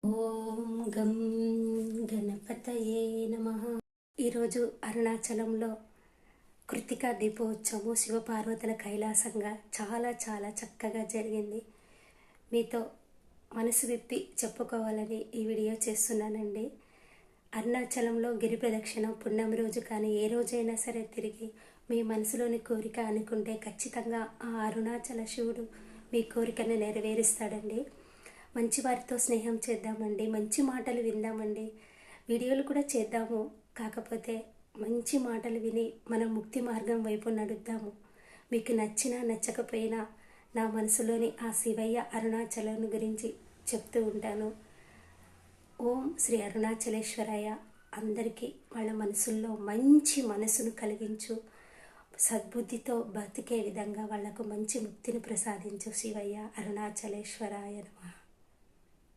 ఓం గం గణపతయే నమః. ఈరోజు అరుణాచలంలో కృతికా దీపోత్సవం శివపార్వతుల కైలాసంగా చాలా చాలా చక్కగా జరిగింది. మీతో మనసు విప్పి చెప్పుకోవాలని ఈ వీడియో చేస్తున్నానండి. అరుణాచలంలో గిరి ప్రదక్షిణ పున్నమి రోజు కానీ ఏ రోజైనా సరే తిరిగి మీ మనసులోని కోరిక అనుకుంటే ఖచ్చితంగా ఆ అరుణాచల శివుడు మీ కోరికను నెరవేరుస్తాడండి. మంచి వారితో స్నేహం చేద్దామండి, మంచి మాటలు విందామండి, వీడియోలు కూడా చేద్దాము. కాకపోతే మంచి మాటలు విని మనం ముక్తి మార్గం వైపు నడుద్దాము. మీకు నచ్చినా నచ్చకపోయినా నా మనసులోని ఆ శివయ్య అరుణాచలం గురించి చెప్తూ ఉంటాను. ఓం శ్రీ అరుణాచలేశ్వరాయ. అందరికీ వాళ్ళ మనసుల్లో మంచి మనసును కలిగించు, సద్బుద్ధితో బతికే విధంగా వాళ్లకు మంచి ముక్తిని ప్రసాదించు శివయ్య అరుణాచలేశ్వరాయ నమః.